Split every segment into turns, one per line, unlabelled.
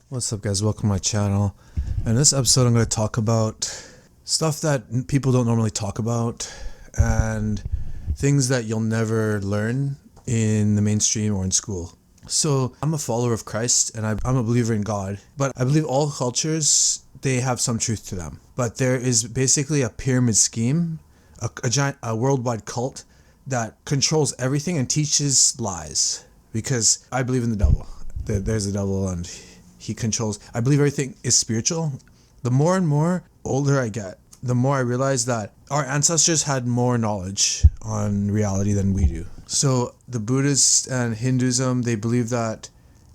What's up, guys? Welcome to my channel. In this episode, I'm going to talk about stuff that people don't normally talk about and things that you'll never learn in the mainstream or in school. So I'm a follower of Christ and I'm a believer in God, but I believe all cultures, they have some truth to them. But there is basically a pyramid scheme, a worldwide cult that controls everything and teaches lies, because I believe in the devil. There's a devil and he controls. I believe everything is spiritual. The more and more older I get, the more I realize that our ancestors had more knowledge on reality than we do. So the Buddhists and Hinduism, they believe that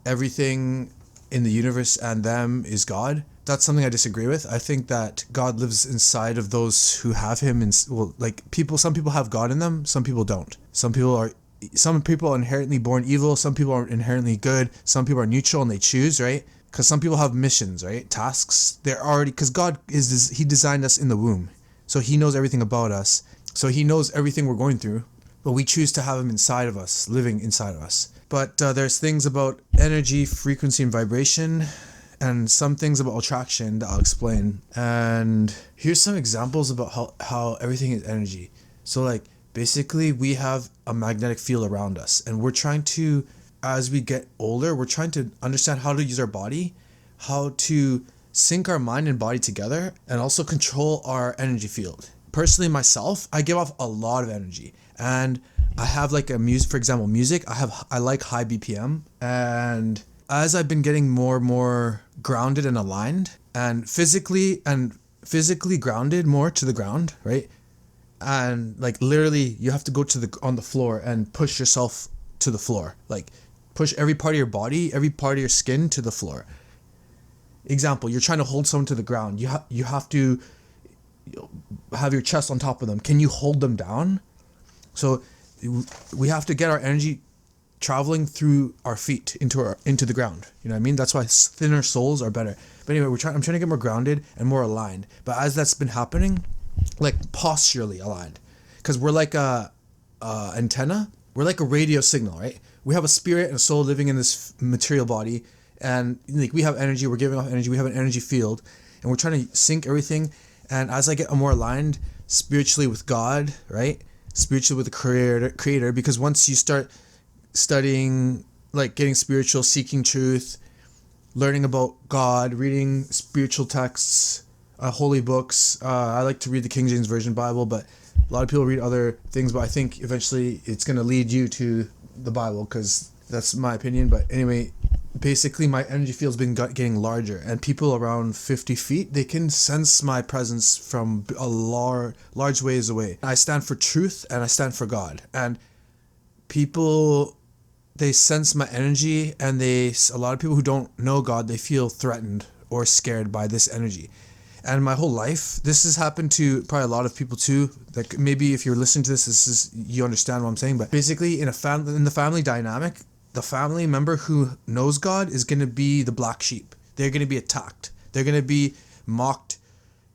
everything in the universe and them is God. That's something I disagree with. I think that God lives inside of those who have him. Some people have God in them, some people don't. Some people are inherently born evil, some people are inherently good, some people are neutral and they choose, right? Because some people have missions, right? Tasks. Because God he designed us in the womb. So he knows everything about us. So he knows everything we're going through. But we choose to have him inside of us, living inside of us. But there's things about energy, frequency, and vibration, and some things about attraction that I'll explain. And here's some examples about how everything is energy. So basically we have a magnetic field around us, and we're trying to, as we get older, we're trying to understand how to use our body, how to sync our mind and body together, and also control our energy field. Personally, myself, I give off a lot of energy, and I have for example, music. I like high BPM, and as I've been getting more and more grounded and aligned, and physically grounded more to the ground, right? And literally, you have to go on the floor and push yourself to the floor, push every part of your body, every part of your skin to the floor. Example, you're trying to hold someone to the ground. You have to have your chest on top of them. Can you hold them down? So we have to get our energy traveling through our feet into the ground. You know what I mean? That's why thinner soles are better. But anyway, I'm trying to get more grounded and more aligned. But as that's been happening, posturally aligned, because we're like a antenna. We're like a radio signal, right? We have a spirit and a soul living in this material body, and we have energy. We're giving off energy. We have an energy field, and we're trying to sync everything. And as I get more aligned spiritually with God, right? Spiritually with the creator, because once you start studying, getting spiritual, seeking truth, learning about God, reading spiritual texts, holy books. I like to read the King James Version Bible, but a lot of people read other things, but I think eventually it's going to lead you to the Bible, because that's my opinion. But anyway, basically my energy field's been getting larger, and people around 50 feet, they can sense my presence from a large ways away. I stand for truth and I stand for God, and people, they sense my energy, and a lot of people who don't know God, they feel threatened or scared by this energy. And my whole life, this has happened to probably a lot of people too. Maybe if you're listening to this, you understand what I'm saying. But basically, in the family dynamic, the family member who knows God is going to be the black sheep. They're going to be attacked. They're going to be mocked,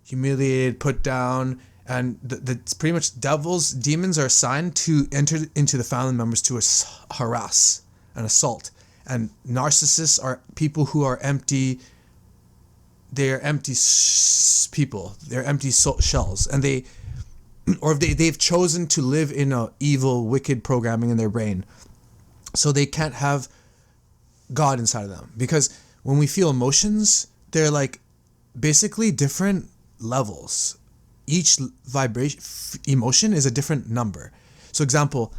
humiliated, put down, and it's pretty much demons are assigned to enter into the family members to harass and assault. And narcissists are people who are empty. They're empty people. They're empty shells, and they've chosen to live in a evil, wicked programming in their brain, so they can't have God inside of them. Because when we feel emotions, they're basically different levels. Each emotion is a different number. So, example,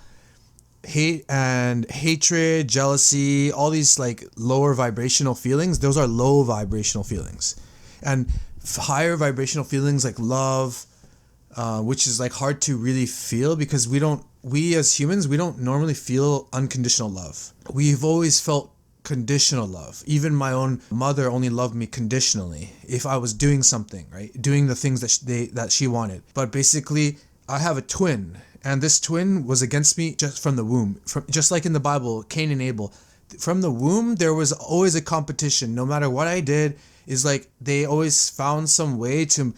hatred, jealousy, all these lower vibrational feelings, those are low vibrational feelings. And higher vibrational feelings like love, which is hard to really feel, because we as humans, we don't normally feel unconditional love. We've always felt conditional love. Even my own mother only loved me conditionally if I was doing something, right? Doing the things that she wanted. But basically, I have a twin, and this twin was against me just from the womb. Just like in the Bible, Cain and Abel. From the womb, there was always a competition. No matter what I did, they always found some way to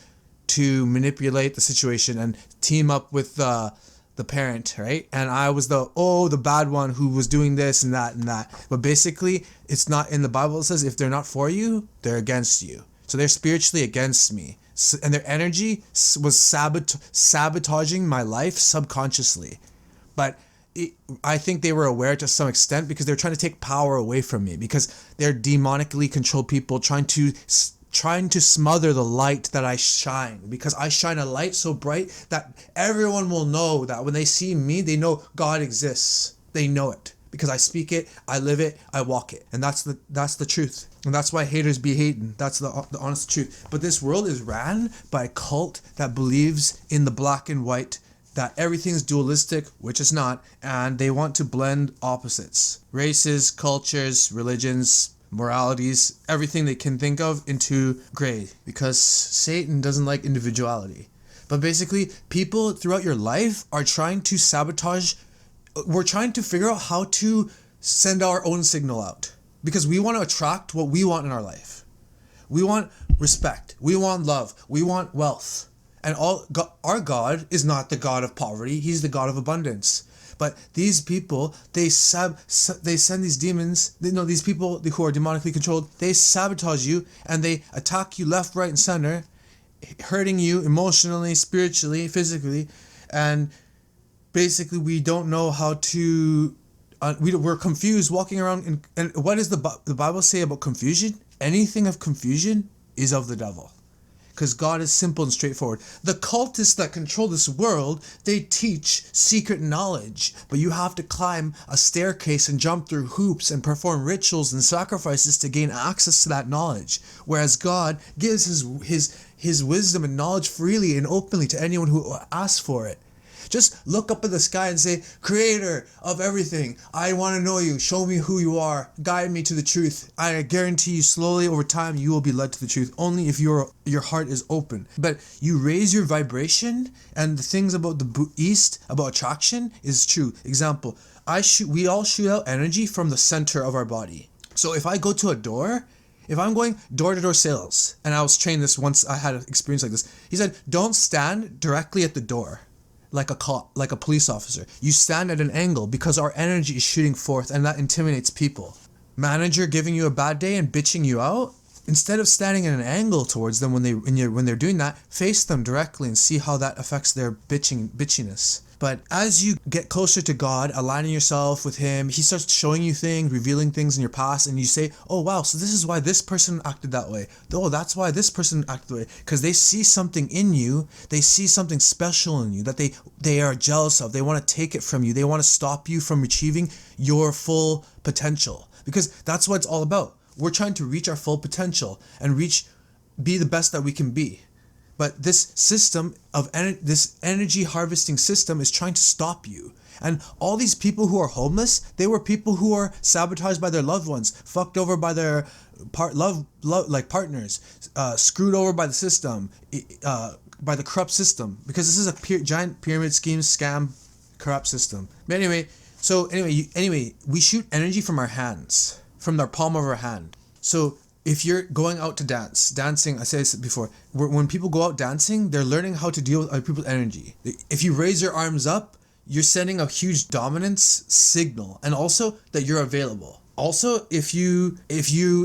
manipulate the situation and team up with the the parent, right? And I was the bad one who was doing this and that and that. But basically, it's not in the Bible. It says if they're not for you, they're against you. So they're spiritually against me. And their energy was sabotaging my life subconsciously. But I think they were aware to some extent because they're trying to take power away from me, because they're demonically controlled people trying to smother the light that I shine, because I shine a light so bright that everyone will know that when they see me, they know God exists. They know it because I speak it, I live it, I walk it. And that's the truth. And that's why haters be hating. That's the honest truth. But this world is ran by a cult that believes in the black and white, that everything's dualistic, which is not, and they want to blend opposites. Races, cultures, religions, moralities, everything they can think of into gray, because Satan doesn't like individuality. But basically, people throughout your life are trying to sabotage. We're trying to figure out how to send our own signal out, because we want to attract what we want in our life. We want respect. We want love. We want wealth. And our God is not the God of poverty. He's the God of abundance. But these people, they send these demons, these people who are demonically controlled, they sabotage you and they attack you left, right, and center, hurting you emotionally, spiritually, physically. And basically, we don't know how to, we're confused walking around. And what does the Bible say about confusion? Anything of confusion is of the devil. Because God is simple and straightforward. The cultists that control this world, they teach secret knowledge, but you have to climb a staircase and jump through hoops and perform rituals and sacrifices to gain access to that knowledge. Whereas God gives his wisdom and knowledge freely and openly to anyone who asks for it. Just look up at the sky and say, Creator of everything, I want to know you. Show me who you are. Guide me to the truth. I guarantee you slowly over time you will be led to the truth, only if your heart is open. But you raise your vibration, and the things about the East, about attraction, is true. Example, we all shoot out energy from the center of our body. So if I go to a door, if I'm going door-to-door sales, and I was trained this once, I had an experience like this. He said, don't stand directly at the door. Like a police officer. You stand at an angle because our energy is shooting forth, and that intimidates people. Manager giving you a bad day and bitching you out, instead of standing at an angle towards them when they're doing that, face them directly and see how that affects their bitchiness. But as you get closer to God, aligning yourself with Him, He starts showing you things, revealing things in your past, and you say, oh wow, so this is why this person acted that way. Oh, that's why this person acted that way. Because they see something in you, they see something special in you that they are jealous of. They want to take it from you. They want to stop you from achieving your full potential. Because that's what it's all about. We're trying to reach our full potential and be the best that we can be. But this system of this energy harvesting system is trying to stop you. And all these people who are homeless, they were people who are sabotaged by their loved ones, fucked over by their partners, screwed over by the system, by the corrupt system. Because this is a giant pyramid scheme, scam, corrupt system. But anyway, we shoot energy from our hands, from the palm of our hand. So if you're going out to dancing, I said this before, when people go out dancing, they're learning how to deal with other people's energy. If you raise your arms up, you're sending a huge dominance signal, and also that you're available. Also, if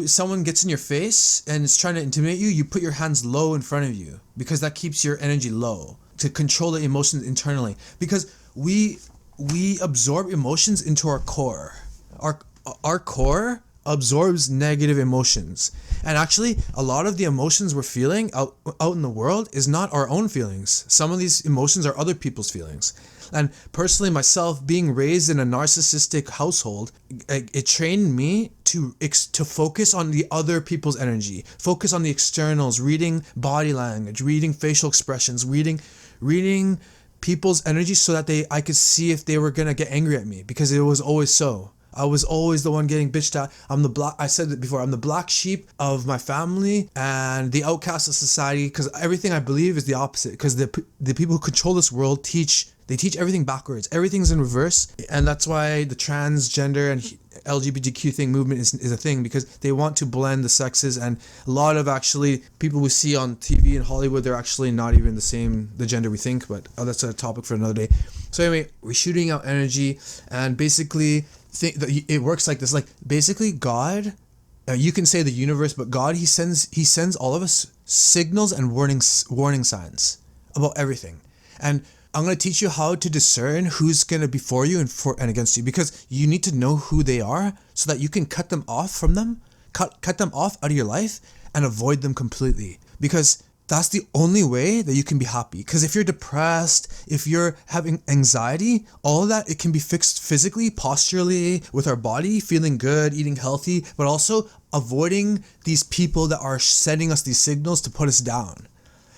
someone gets in your face and is trying to intimidate you, you put your hands low in front of you, because that keeps your energy low, to control the emotions internally. Because we absorb emotions into our core. Our core absorbs negative emotions, and actually a lot of the emotions we're feeling out in the world is not our own feelings. Some of these emotions are other people's feelings. And personally, myself, being raised in a narcissistic household, it trained me to focus on the other people's energy, focus on the externals, reading body language, reading facial expressions, reading people's energy, so that I could see if they were gonna get angry at me, because it was always so. I was always the one getting bitched at. I said it before, I'm the black sheep of my family and the outcast of society, because everything I believe is the opposite. Because the people who control this world teach everything backwards. Everything's in reverse. And that's why the transgender and LGBTQ movement is a thing, because they want to blend the sexes. And a lot of actually people we see on TV in Hollywood, they're actually not even the gender we think, but that's a topic for another day. So anyway, we're shooting out energy, and basically it works like this. Like basically God, you can say the universe, but God, he sends all of us signals and warning signs about everything. And I'm going to teach you how to discern who's going to be for you and against you, because you need to know who they are so that you can cut them off from them, cut them off out of your life and avoid them completely. Because that's the only way that you can be happy. Because if you're depressed, if you're having anxiety, all of that, it can be fixed physically, posturally, with our body, feeling good, eating healthy, but also avoiding these people that are sending us these signals to put us down.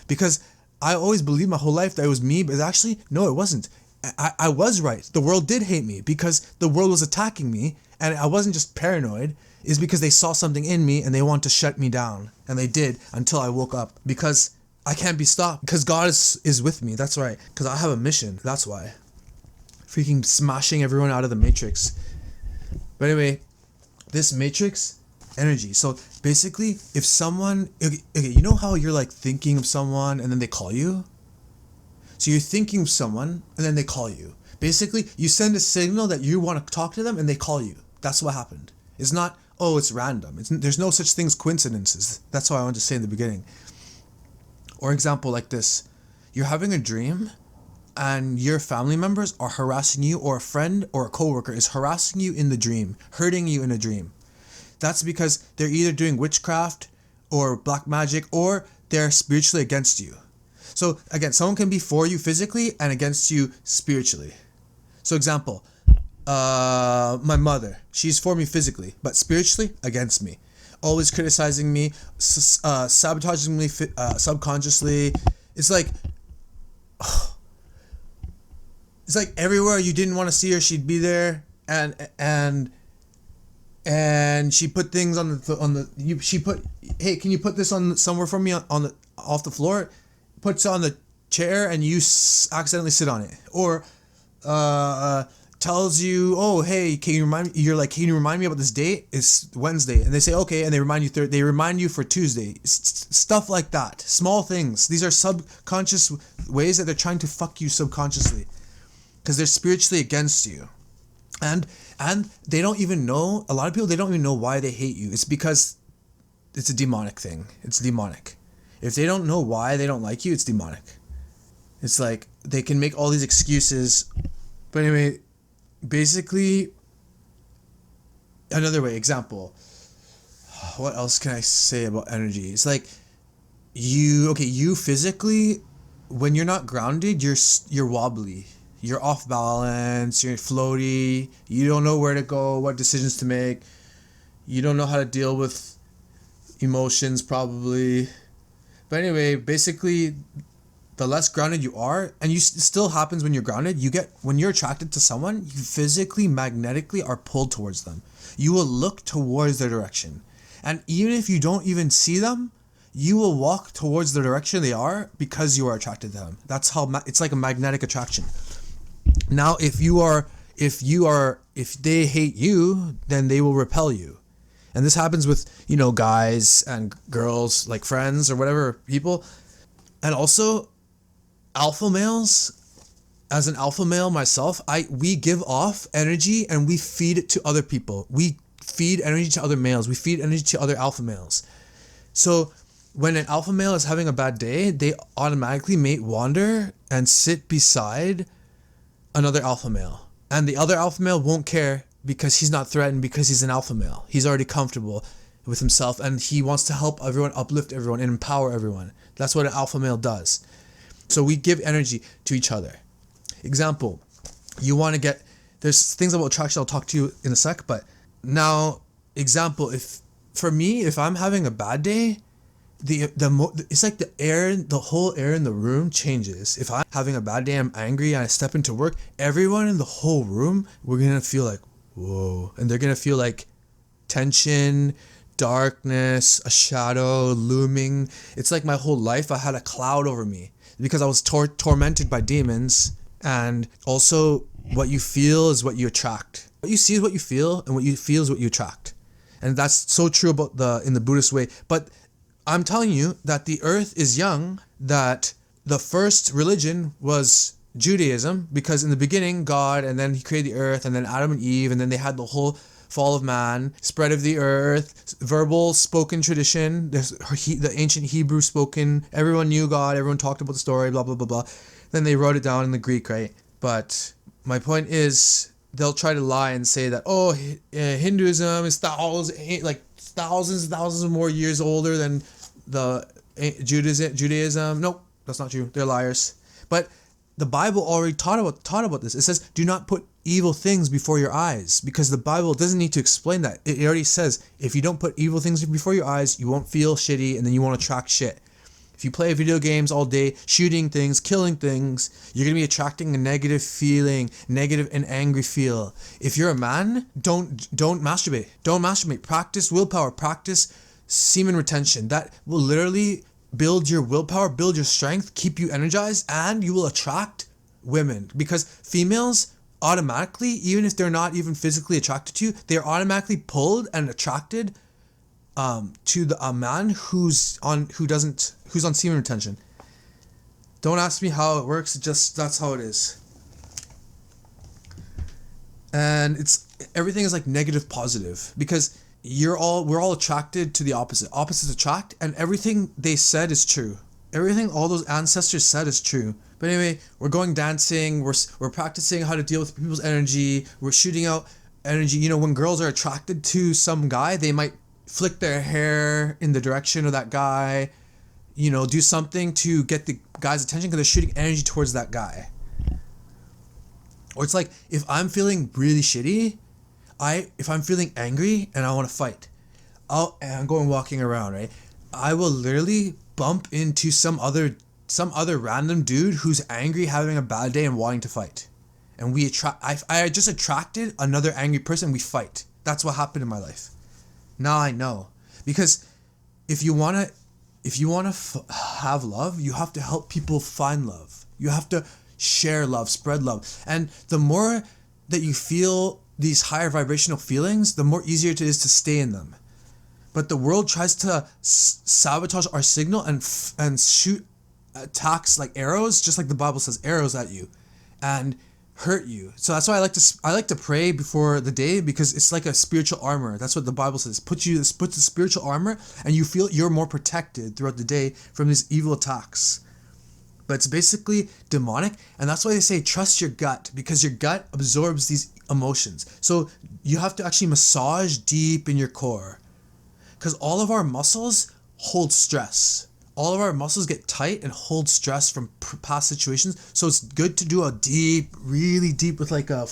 Because I always believed my whole life that it was me, but actually, no, it wasn't. I was right. The world did hate me because the world was attacking me, and I wasn't just paranoid. Is because they saw something in me and they want to shut me down. And they did until I woke up, because I can't be stopped, because God is with me. That's right. Because I have a mission. That's why. Freaking smashing everyone out of the matrix. But anyway, this matrix energy. So basically, if someone, okay, you know how you're like thinking of someone and then they call you? So you're thinking of someone and then they call you. Basically, you send a signal that you want to talk to them and they call you. That's what happened. It's not, oh, it's random. There's no such thing as coincidences. That's what I wanted to say in the beginning. Or example like this. You're having a dream and your family members are harassing you, or a friend or a coworker is harassing you in the dream, hurting you in a dream. That's because they're either doing witchcraft or black magic, or they're spiritually against you. So again, someone can be for you physically and against you spiritually. So example, my mother, she's for me physically, but spiritually against me, always criticizing me, sabotaging me subconsciously. It's like everywhere you didn't want to see her, she'd be there, and she put things she put, hey, can you put this on somewhere for me off the floor? Puts it on the chair and you accidentally sit on it, or tells you, oh, hey, can you remind me? You're like, can you remind me about this date? It's Wednesday, and they say okay, and they remind you they remind you for Tuesday. Stuff like that, small things. These are subconscious ways that they're trying to fuck you subconsciously, because they're spiritually against you, and they don't even know. A lot of people, they don't even know why they hate you. It's because it's a demonic thing. It's demonic. If they don't know why they don't like you, it's demonic. It's like they can make all these excuses. But anyway, basically, another way, example, what else can I say about energy? It's like you physically, when you're not grounded, you're wobbly, you're off balance, you're floaty, you don't know where to go, what decisions to make, you don't know how to deal with emotions probably. But anyway, basically, the less grounded you are, and it still happens when you're grounded, when you're attracted to someone, you physically, magnetically are pulled towards them. You will look towards their direction. And even if you don't even see them, you will walk towards the direction they are because you are attracted to them. That's how, it's like a magnetic attraction. Now, if they hate you, then they will repel you. And this happens with, guys and girls, like friends or whatever, people. And also, alpha males, as an alpha male myself, we give off energy and we feed it to other people. We feed energy to other males. We feed energy to other alpha males. So when an alpha male is having a bad day, they automatically may wander and sit beside another alpha male. And the other alpha male won't care, because he's not threatened, because he's an alpha male. He's already comfortable with himself and he wants to help everyone, uplift everyone, and empower everyone. That's what an alpha male does. So we give energy to each other. Example, there's things about attraction I'll talk to you in a sec, but now, example, if I'm having a bad day, it's like the whole air in the room changes. If I'm having a bad day, I'm angry, and I step into work, everyone in the whole room, we're gonna feel like, whoa, and they're gonna feel like tension, darkness, a shadow looming. It's like my whole life I had a cloud over me because I was tormented by demons. And also, what you feel is what you attract. What you see is what you feel, and what you feel is what you attract. And that's so true in the Buddhist way. But I'm telling you that the earth is young, that the first religion was Judaism, because in the beginning, God, and then he created the earth, and then Adam and Eve, and then they had the whole fall of man, spread of the earth, verbal spoken tradition, the ancient Hebrew spoken, everyone knew God, everyone talked about the story, blah, blah, blah, blah. Then they wrote it down in the Greek, right? But my point is, they'll try to lie and say that, Hinduism is thousands and thousands of more years older than the Judaism. Nope, that's not true. They're liars. But the Bible already taught about this. It says, do not put evil things before your eyes, because the Bible doesn't need to explain that. It already says, if you don't put evil things before your eyes, you won't feel shitty, and then you won't attract shit. If you play video games all day, shooting things, killing things, you're going to be attracting a negative feeling, negative and angry feel. If you're a man, don't masturbate. Don't masturbate. Practice willpower. Practice semen retention. That will literally build your willpower, build your strength, keep you energized, and you will attract women. Because females automatically, even if they're not even physically attracted to you, they're automatically pulled and attracted to a man who's on semen retention. Don't ask me how it works, just that's how it is. And everything is like negative positive, because we're all attracted to the opposite. Opposites attract, and everything they said is true. Everything all those ancestors said is true. But anyway, we're going dancing, we're practicing how to deal with people's energy, we're shooting out energy. You know, when girls are attracted to some guy, they might flick their hair in the direction of that guy, you know, do something to get the guy's attention because they're shooting energy towards that guy. Or it's like, if I'm feeling really shitty, if I'm feeling angry and I want to fight, and I'm going walking around, right? I will literally bump into some other random dude who's angry, having a bad day, and wanting to fight. And I just attracted another angry person. We fight. That's what happened in my life. Now I know, because if you wanna have love, you have to help people find love. You have to share love, spread love, and the more that you feel these higher vibrational feelings, the more easier it is to stay in them. But the world tries to sabotage our signal and shoot attacks like arrows, just like the Bible says, arrows at you, and hurt you. So that's why I like to pray before the day, because it's like a spiritual armor. That's what the Bible says. Puts the spiritual armor, and you feel you're more protected throughout the day from these evil attacks. But it's basically demonic, and that's why they say trust your gut, because your gut absorbs these emotions. So you have to actually massage deep in your core, because all of our muscles hold stress. All of our muscles get tight and hold stress from past situations. So it's good to do a deep, really deep, with like a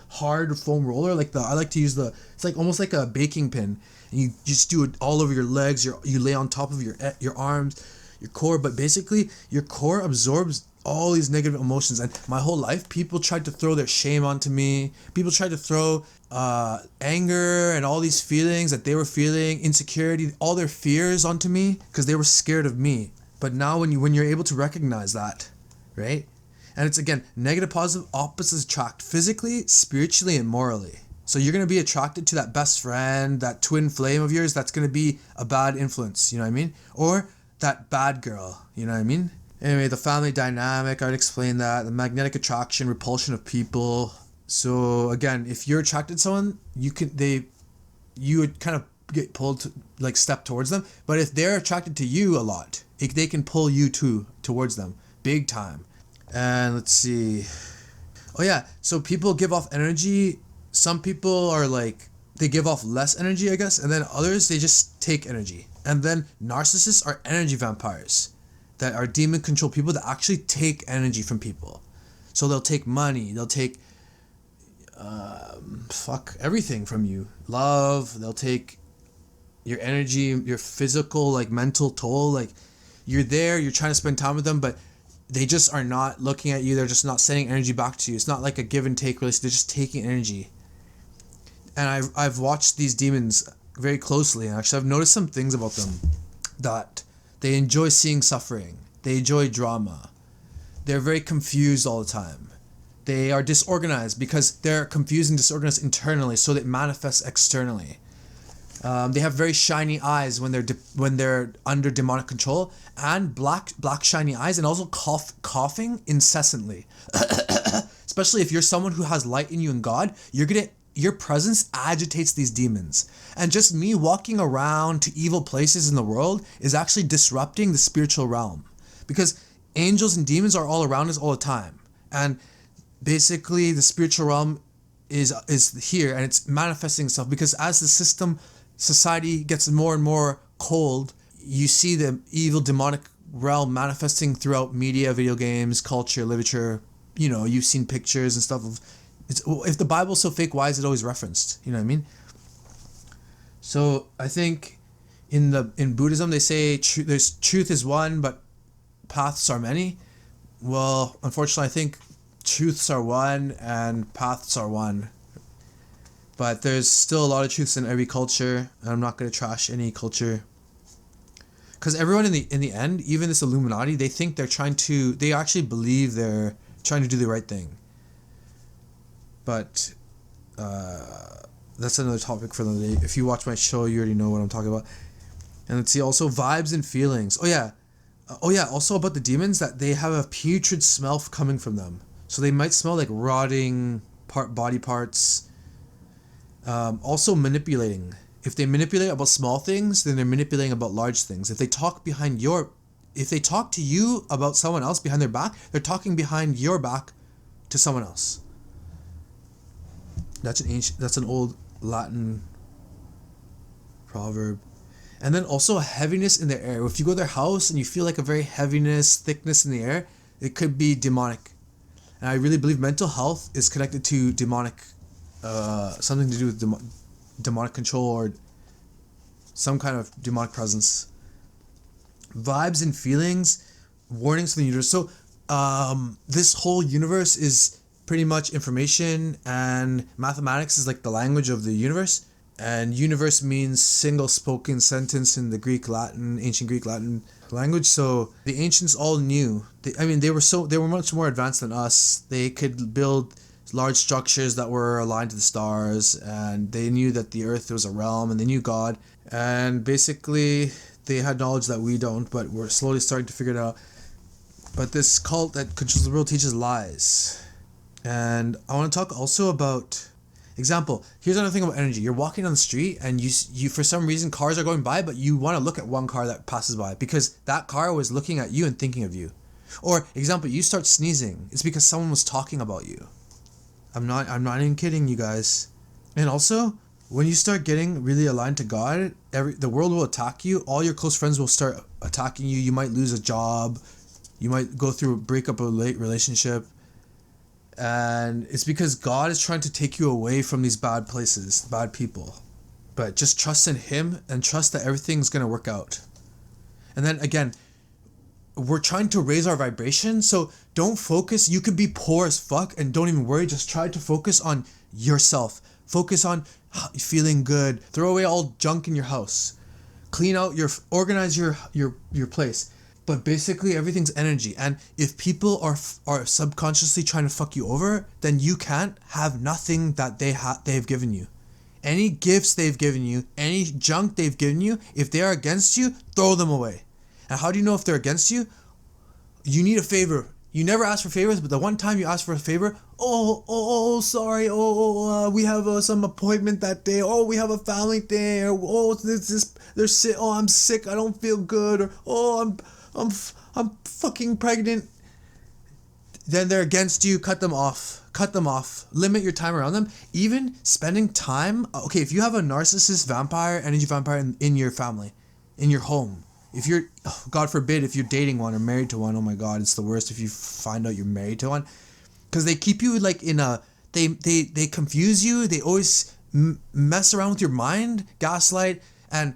hard foam roller. I like to use it's like almost like a baking pin. And you just do it all over your legs. You lay on top of your arms, your core. But basically, your core absorbs all these negative emotions. And my whole life, people tried to throw their shame onto me. People tried to throw anger and all these feelings that they were feeling, insecurity, all their fears onto me, because they were scared of me. But now when you're able to recognize that, right? And it's, again, negative, positive, opposites attract, physically, spiritually, and morally. So you're going to be attracted to that best friend, that twin flame of yours that's going to be a bad influence, you know what I mean? Or that bad girl, you know what I mean? Anyway, the family dynamic, I'd explain that. The magnetic attraction, repulsion of people. So again, if you're attracted to someone, you would kind of get pulled to, like, step towards them. But if they're attracted to you a lot, they can pull you towards them, big time. And let's see. Oh yeah, so people give off energy. Some people are like, they give off less energy, I guess, and then others, they just take energy. And then narcissists are energy vampires, that are demon controlled people that actually take energy from people. So they'll take money, they'll take everything from you. Love, they'll take your energy, your physical, like, mental toll. Like, you're there, you're trying to spend time with them, but they just are not looking at you. They're just not sending energy back to you. It's not like a give and take relationship. They're just taking energy. And I've watched these demons very closely, and actually I've noticed some things about them, that they enjoy seeing suffering. They enjoy drama. They're very confused all the time. They are disorganized because they're confused and disorganized internally, so it manifests externally. They have very shiny eyes when they're under demonic control, and black shiny eyes, and also coughing incessantly. Especially if you're someone who has light in you and God, your presence agitates these demons. And just me walking around to evil places in the world is actually disrupting the spiritual realm, because angels and demons are all around us all the time. And basically the spiritual realm is here, and it's manifesting itself, because as the society gets more and more cold, you see the evil demonic realm manifesting throughout media, video games, culture, literature. You've seen pictures and stuff of if the Bible's so fake, why is it always referenced? You know what I mean? So I think in Buddhism they say there's truth is one, but paths are many. Well, unfortunately, I think truths are one and paths are one. But there's still a lot of truths in every culture, and I'm not going to trash any culture. Because everyone in the end, even this Illuminati, they think they actually believe they're trying to do the right thing. But that's another topic for the day. If you watch my show, you already know what I'm talking about. And let's see, also vibes and feelings. Oh yeah, also about the demons, that they have a putrid smell coming from them. So they might smell like rotting body parts. Also manipulating. If they manipulate about small things, then they're manipulating about large things. If they talk to you about someone else behind their back, they're talking behind your back to someone else. That's an old Latin proverb. And then also a heaviness in the air. If you go to their house and you feel like a very heaviness, thickness in the air, it could be demonic. And I really believe mental health is connected to demonic, something to do with demonic control or some kind of demonic presence. Vibes and feelings, warnings from the universe. So this whole universe is pretty much information, and mathematics is like the language of the universe. And universe means single spoken sentence in the ancient Greek Latin language. So the ancients all knew. They were much more advanced than us. They could build large structures that were aligned to the stars, and they knew that the earth was a realm, and they knew God. And basically they had knowledge that we don't, but we're slowly starting to figure it out. But this cult that controls the world teaches lies. And I want to talk also about, example, here's another thing about energy. You're walking on the street and you for some reason cars are going by, but you want to look at one car that passes by because that car was looking at you and thinking of you. Or example, you start sneezing. It's because someone was talking about you. I'm not even kidding, you guys. And also, when you start getting really aligned to God, the world will attack you. All your close friends will start attacking you. You might lose a job. You might go through a breakup of a late relationship. And it's because God is trying to take you away from these bad places, bad people. But just trust in Him and trust that everything's going to work out. And then again, we're trying to raise our vibration. So don't focus. You could be poor as fuck and don't even worry. Just try to focus on yourself. Focus on feeling good. Throw away all junk in your house. Organize your place. But basically everything's energy, and if people are subconsciously trying to fuck you over, then you can't have nothing that they've given you. Any gifts they've given you, any junk they've given you, if they are against you, throw them away. And how do you know if they're against you? You need a favor. You never ask for favors, but the one time you ask for a favor, sorry, we have some appointment that day, we have a family thing, or they're sick, I'm sick, I don't feel good, or I'm fucking pregnant. Then they're against you. Cut them off. Limit your time around them. Even spending time. Okay, if you have a narcissist energy vampire in your family, in your home, if you're, God forbid, if you're dating one or married to one, oh my God, it's the worst if you find out you're married to one, because they keep you like in a, they confuse you. They always mess around with your mind, gaslight, and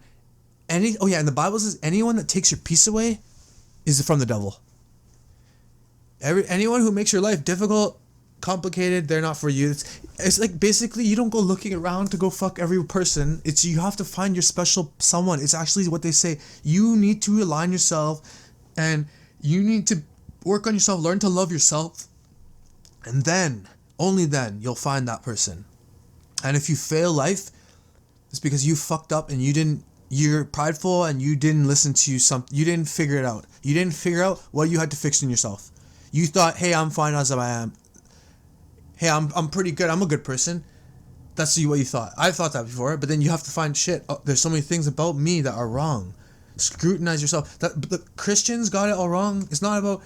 and the Bible says anyone that takes your peace away is from the devil. Anyone who makes your life difficult, complicated, they're not for you. It's like basically you don't go looking around to go fuck every person. It's you have to find your special someone. It's actually what they say. You need to align yourself, and you need to work on yourself, learn to love yourself, and then, only then, you'll find that person. And if you fail life, It's because you fucked up and you're prideful and you didn't listen to you didn't figure it out. You didn't figure out what you had to fix in yourself. You thought, hey, I'm fine as I am. Hey, I'm pretty good. I'm a good person. That's what you thought. I thought that before, but then you have to find shit. Oh, there's so many things about me that are wrong. Scrutinize yourself. The Christians got it all wrong. It's not about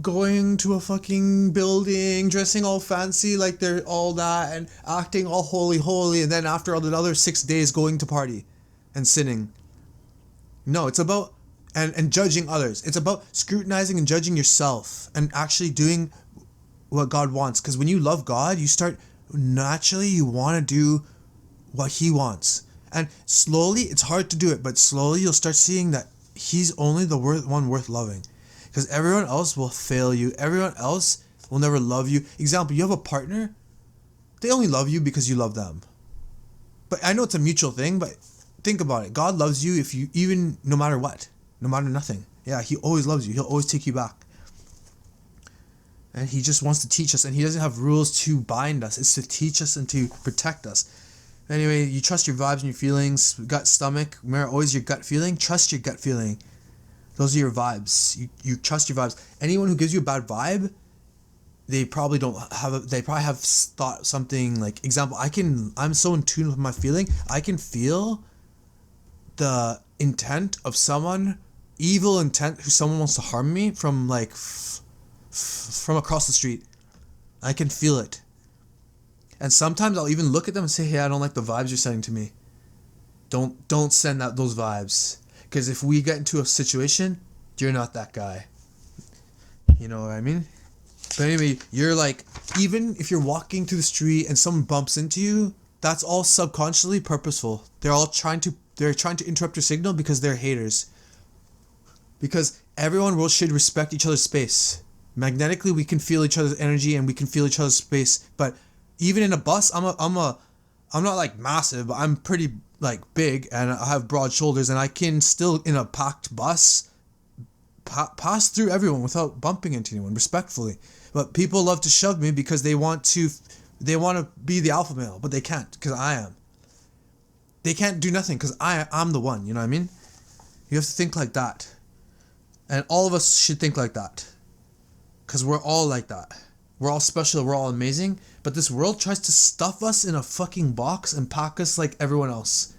going to a fucking building, dressing all fancy like they're all that, and acting all holy, and then after all the other 6 days going to party and sinning. No, it's about and judging others. It's about scrutinizing and judging yourself and actually doing what God wants. Because when you love God, you start naturally, you want to do what He wants. And slowly, it's hard to do it, but slowly you'll start seeing that He's only the one worth loving. Because everyone else will fail you. Everyone else will never love you. Example, you have a partner. They only love you because you love them. But I know it's a mutual thing, but think about it. God loves you if you, even no matter what. No matter nothing. Yeah, He always loves you. He'll always take you back. And He just wants to teach us. And He doesn't have rules to bind us. It's to teach us and to protect us. Anyway, you trust your vibes and your feelings. Gut, stomach. Remember, always your gut feeling. Trust your gut feeling. Those are your vibes. You trust your vibes. Anyone who gives you a bad vibe, they probably have thought something like, example, I'm so in tune with my feeling. I can feel the intent of someone, evil intent, who someone wants to harm me from like from across the street. I can feel it. And sometimes I'll even look at them and say, hey, I don't like the vibes you're sending to me. Don't send out those vibes. Because if we get into a situation, you're not that guy. You know what I mean? But anyway, you're like, even if you're walking through the street and someone bumps into you, that's all subconsciously purposeful. They're trying to interrupt your signal because they're haters. Because everyone should respect each other's space. Magnetically, we can feel each other's energy and we can feel each other's space. But even in a bus, I'm not like massive, but I'm pretty like big and I have broad shoulders, and I can still in a packed bus pass through everyone without bumping into anyone respectfully. But people love to shove me because they want to be the alpha male, but they can't because I am. They can't do nothing because I'm the one. You know what I mean? You have to think like that, and all of us should think like that, because we're all like that. We're all special, we're all amazing, but this world tries to stuff us in a fucking box and pack us like everyone else.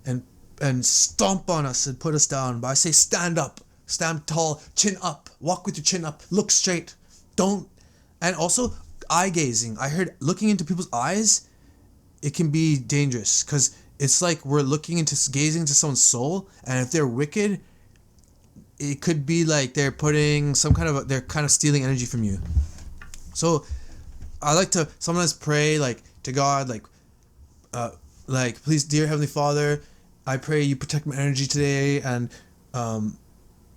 And stomp on us and put us down. But I say stand up, stand tall, chin up, walk with your chin up, look straight. Don't. And also, eye gazing. I heard looking into people's eyes, it can be dangerous, because it's like we're gazing into someone's soul, and if they're wicked, it could be like they're putting they're kind of stealing energy from you. So I like to sometimes pray like to God, like please, dear Heavenly Father, I pray you protect my energy today, and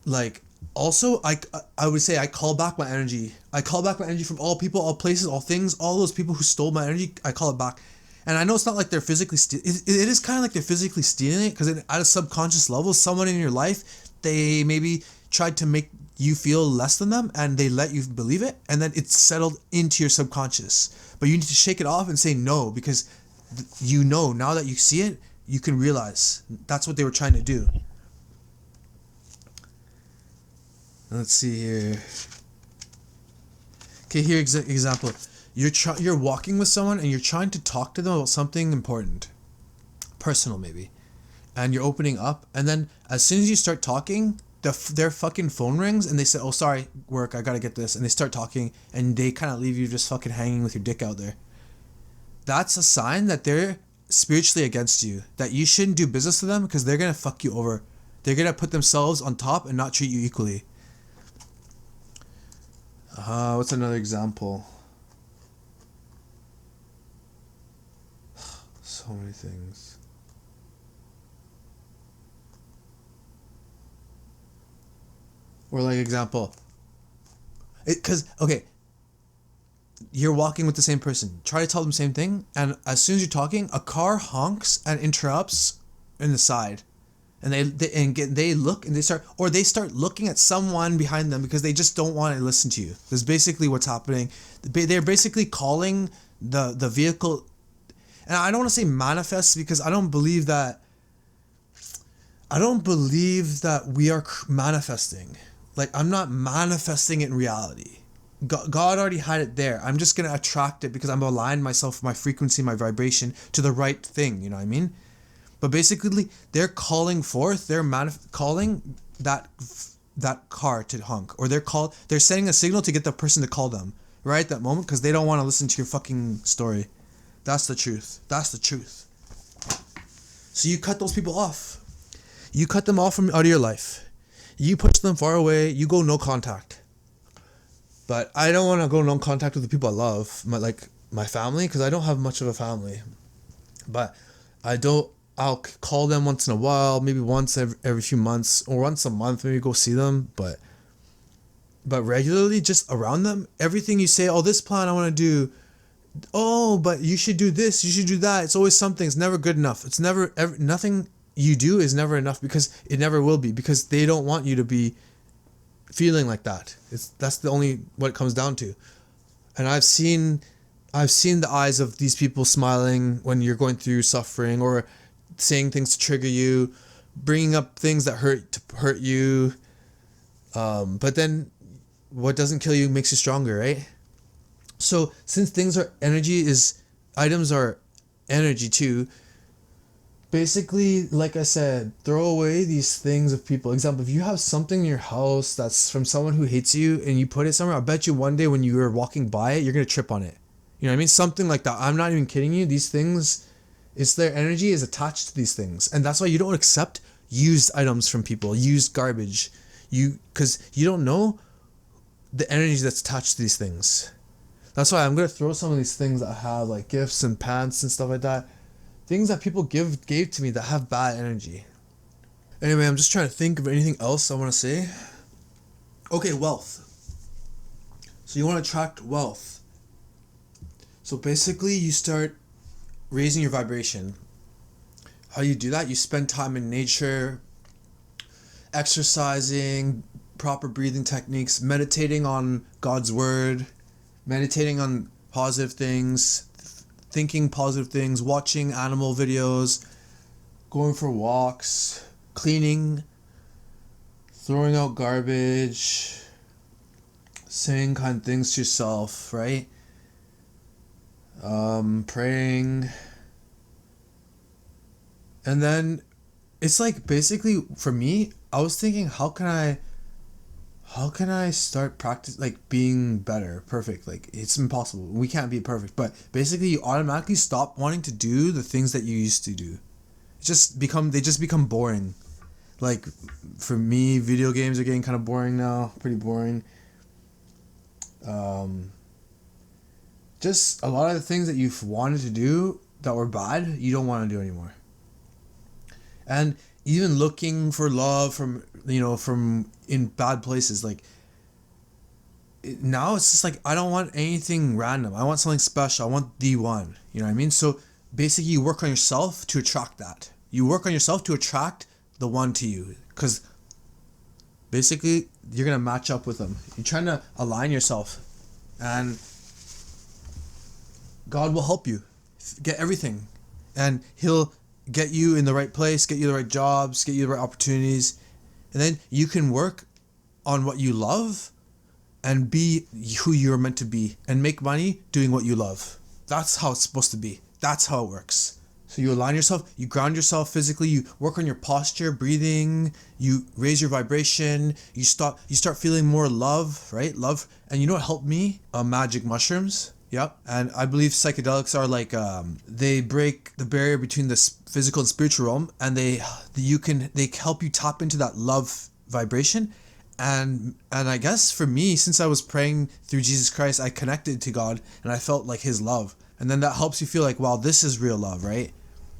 like also I would say I call back my energy. I call back my energy from all people, all places, all things, all those people who stole my energy. I call it back. And I know it's not like they're physically it is kind of like they're physically stealing it, because at a subconscious level, someone in your life, they maybe tried to make you feel less than them, and they let you believe it, and then it's settled into your subconscious. But you need to shake it off and say no, because you know, now that you see it, you can realize that's what they were trying to do. Let's see here. Okay, here example. You're walking with someone and you're trying to talk to them about something important, personal maybe, and you're opening up, and then as soon as you start talking, their fucking phone rings and they say, oh sorry, work, I gotta get this, and they start talking and they kind of leave you just fucking hanging with your dick out there. That's a sign that they're spiritually against you, that you shouldn't do business with them, because they're gonna fuck you over. They're gonna put themselves on top and not treat you equally. What's another example? So many things. Or like example, okay, you're walking with the same person. Try to tell them the same thing, and as soon as you're talking, a car honks and interrupts in the side, and they look and they start looking at someone behind them because they just don't want to listen to you. That's basically what's happening. They're basically calling the vehicle. And I don't want to say manifest because I don't believe that we are manifesting. Like, I'm not manifesting it in reality. God already had it there. I'm just going to attract it because I'm aligned myself, my frequency, my vibration to the right thing. You know what I mean? But basically, they're calling forth, they're calling that car to honk, or they're sending a signal to get the person to call them right at that moment because they don't want to listen to your fucking story. That's the truth. That's the truth. So you cut those people off. You cut them off from out of your life. You push them far away. You go no contact. But I don't want to go no contact with the people I love, my family, because I don't have much of a family. But I'll call them once in a while, maybe once every few months, or once a month, maybe go see them. But regularly, just around them, everything you say, oh, this plan I want to do, oh, but you should do this, you should do that. It's always something. It's never good enough. It's never, nothing you do is never enough because it never will be, because they don't want you to be feeling like that. That's the only what it comes down to. And I've seen the eyes of these people smiling when you're going through suffering, or saying things to trigger you, bringing up things that hurt you. But then what doesn't kill you makes you stronger, right? So since items are energy too, basically, like I said, throw away these things of people. Example, if you have something in your house that's from someone who hates you and you put it somewhere, I bet you one day when you are walking by it, you're going to trip on it. You know what I mean? Something like that. I'm not even kidding you. These things, their energy is attached to these things. And that's why you don't accept used items from people, used garbage. Because you don't know the energy that's attached to these things. That's why I'm going to throw some of these things that I have, like gifts and pants and stuff like that. Things that people gave to me that have bad energy. Anyway, I'm just trying to think of anything else I want to say. Okay, wealth. So you want to attract wealth. So basically, you start raising your vibration. How you do that? You spend time in nature, exercising, proper breathing techniques, meditating on God's word, meditating on positive things, thinking positive things, watching animal videos, going for walks, cleaning, throwing out garbage, saying kind things to yourself, right? Praying. And then it's like, basically for me, I was thinking, how can I start practice, like being better, perfect? Like, it's impossible. We can't be perfect. But basically, you automatically stop wanting to do the things that you used to do. They just become boring. Like, for me, video games are getting kind of boring now. Pretty boring. Just a lot of the things that you've wanted to do that were bad, you don't want to do anymore. And even looking for love from in bad places, like now it's just like, I don't want anything random. I want something special. I want the one. You know what I mean? So basically, you work on yourself to attract that. You work on yourself to attract the one to you, because basically you're gonna match up with them. You're trying to align yourself, and God will help you get everything, and He'll get you in the right place, get you the right jobs, get you the right opportunities, and then you can work on what you love and be who you're meant to be and make money doing what you love. That's how it's supposed to be. That's how it works. So you align yourself, you ground yourself physically, you work on your posture, breathing, you raise your vibration, you start feeling more love, right? Love. And you know what helped me? Magic mushrooms. Yep. And I believe psychedelics are like, they break the barrier between the physical and spiritual realm, and they help you tap into that love vibration. And I guess for me, since I was praying through Jesus Christ, I connected to God and I felt like His love. And then that helps you feel like, wow, this is real love, right?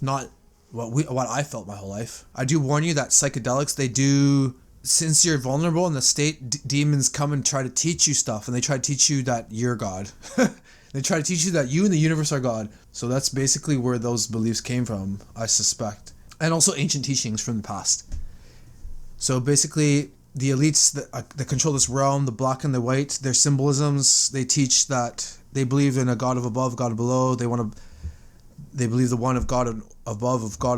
Not what I felt my whole life. I do warn you that psychedelics, they do, since you're vulnerable in the state, demons come and try to teach you stuff, and they try to teach you that you're God. They try to teach you that you and the universe are God. So that's basically where those beliefs came from, I suspect. And also ancient teachings from the past. So basically, the elites that control this realm, the black and the white, their symbolisms, they teach that they believe in a God of above, God below. They want to They believe the one of God above of God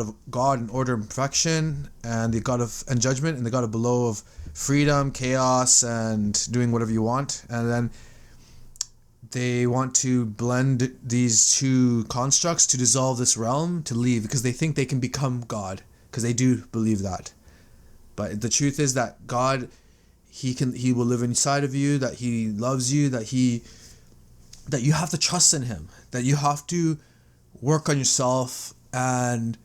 in order and perfection, and the God of and judgment, and the God of below of freedom, chaos, and doing whatever you want. And then they want to blend these two constructs to dissolve this realm, to leave, because they think they can become God, because they do believe that. But the truth is that God, he will live inside of you, that he loves you, that you have to trust in him, that you have to work on yourself and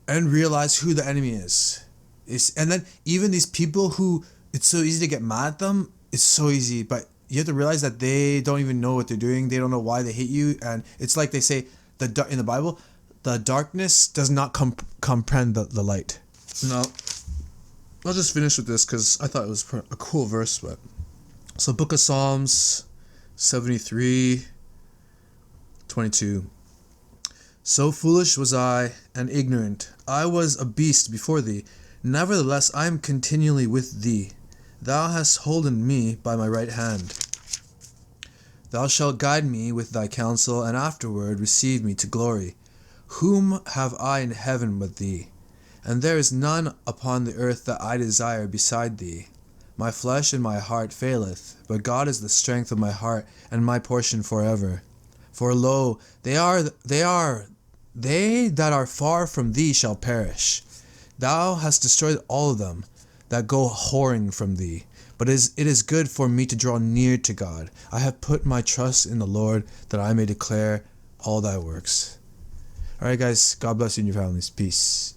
realize who the enemy is. And then even these people who it's so easy to get mad at them, it's so easy, but you have to realize that they don't even know what they're doing. They don't know why they hate you. And it's like they say in the Bible, the darkness does not comprehend the light. Now, I'll just finish with this because I thought it was a cool verse. But so Book of Psalms 73:22. So foolish was I and ignorant. I was a beast before thee. Nevertheless, I am continually with thee. Thou hast holden me by my right hand. Thou shalt guide me with thy counsel, and afterward receive me to glory. Whom have I in heaven but thee? And there is none upon the earth that I desire beside thee. My flesh and my heart faileth, but God is the strength of my heart and my portion forever. For lo, they that are far from thee shall perish. Thou hast destroyed all of them that go whoring from thee. But it is good for me to draw near to God. I have put my trust in the Lord, that I may declare all thy works. Alright guys, God bless you and your families. Peace.